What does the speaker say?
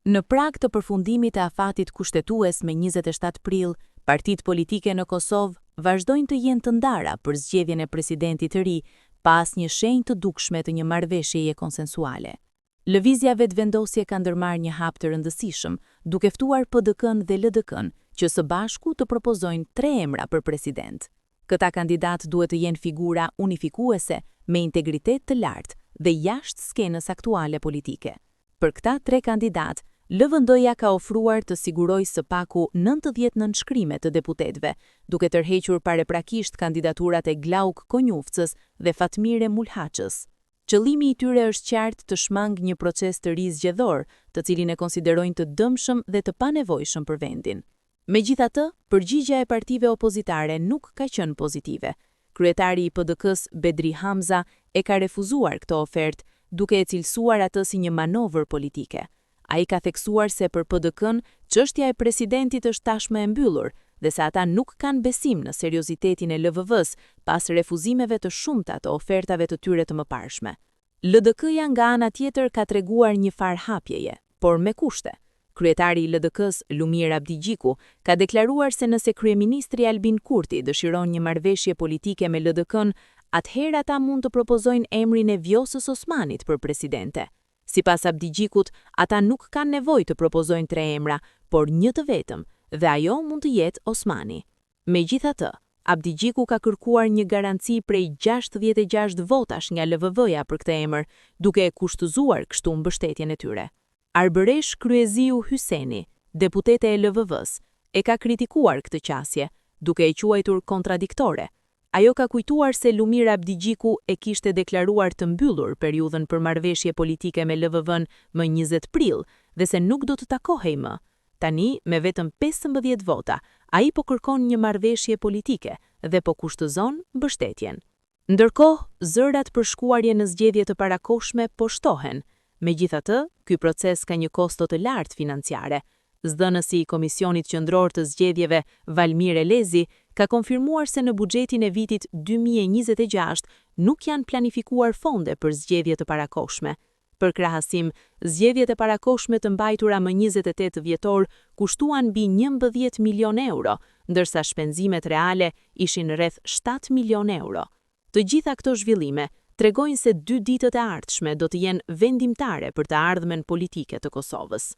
Në prag të përfundimit të afatit kushtetues me 27 prill, partitë politike në Kosovë vazhdojnë të jenë të ndara për zgjedhjen e presidentit të ri, pas një shenjë të dukshme të një marrëveshjeje konsensuale. Lëvizja vetëvendosje ka ndërmarrë një hap të rëndësishëm, duke ftuar PDK-n dhe LDK-n, që së bashku të propozojnë 3 emra për president. Këta kandidat duhet të jenë figura unifikuese me integritet të lartë dhe jashtë skenës aktuale politike. Për këta 3 kandidat, LVD-ja ka ofruar të sigurojë së paku 90 nënshkrime të deputetëve, duke tërhequr paraprakisht kandidaturat e Glauk Konjufcës dhe Fatmire Mulhaçës. Qëllimi i tyre është qartë të shmangë një proces të ri zgjedhor, të cilin e konsiderojnë të dëmshëm dhe të panevojshëm për vendin. Megjithatë, përgjigjja e partive opozitare nuk ka qenë pozitive. Kryetari i PDK-s Bedri Hamza e ka refuzuar këtë ofertë, duke e cilësuar atë si një manovër politike. Ai ka theksuar se për PDK-n, çështja e presidentit është tashmë e mbyllur dhe se ata nuk kanë besim në seriozitetin e LVV-s pas refuzimeve të shumta të ofertave të tyre të mëparshme. LDK-ja nga ana tjetër ka treguar një farë hapjeje, por me kushte. Kryetari i LDK-s, Lumir Abdigjiku, ka deklaruar se nëse kryeministri Albin Kurti dëshiron një marrëveshje politike me LDK-n, atëherë ata mund të propozojnë emrin e Vjosës Osmanit për presidente. Sipas Abdigjikut, ata nuk kanë nevojë të propozojnë 3 emra, por një të vetëm, dhe ajo mund të jetë Osmani. Megjithatë, Abdigjiku ka kërkuar një garanci prej 66 votash nga LVV-ja për këtë emër, duke e kushtëzuar kështu mbështetjen e tyre. Arbëresh Kryeziu Hyseni, deputete e LVV-s, e ka kritikuar këtë qasje, duke e quajtur kontradiktore. Ajo ka kujtuar se Lumir Abdigjiku e kishte deklaruar të mbyllur periudhën për marrëveshje politike me LVV-n më 20 prill dhe se nuk do të takohej më. Tani, me vetëm 15 vota, ai po kërkon një marrëveshje politike dhe po kushtëzon mbështetjen. Ndërkohë, zërat për shkuarje në zgjedhje të parakohshme po shtohen. Megjithatë, ky proces ka një kosto të lartë financiare. Zdënësi i Komisionit Qendror të Zgjedhjeve, Valmir Elezi, ka konfirmuar se në buxhetin e vitit 2026 nuk janë planifikuar fonde për zgjedhje të parakohshme. Për krahasim, zgjedhjet e parakohshme të mbajtura më 28 vjetor kushtuan mbi 11 milion euro, ndërsa shpenzimet reale ishin rreth 7 milion euro. Të gjitha këto zhvillime tregojnë se 2 ditët e ardhshme do të jenë vendimtare për të ardhmen politike të Kosovës.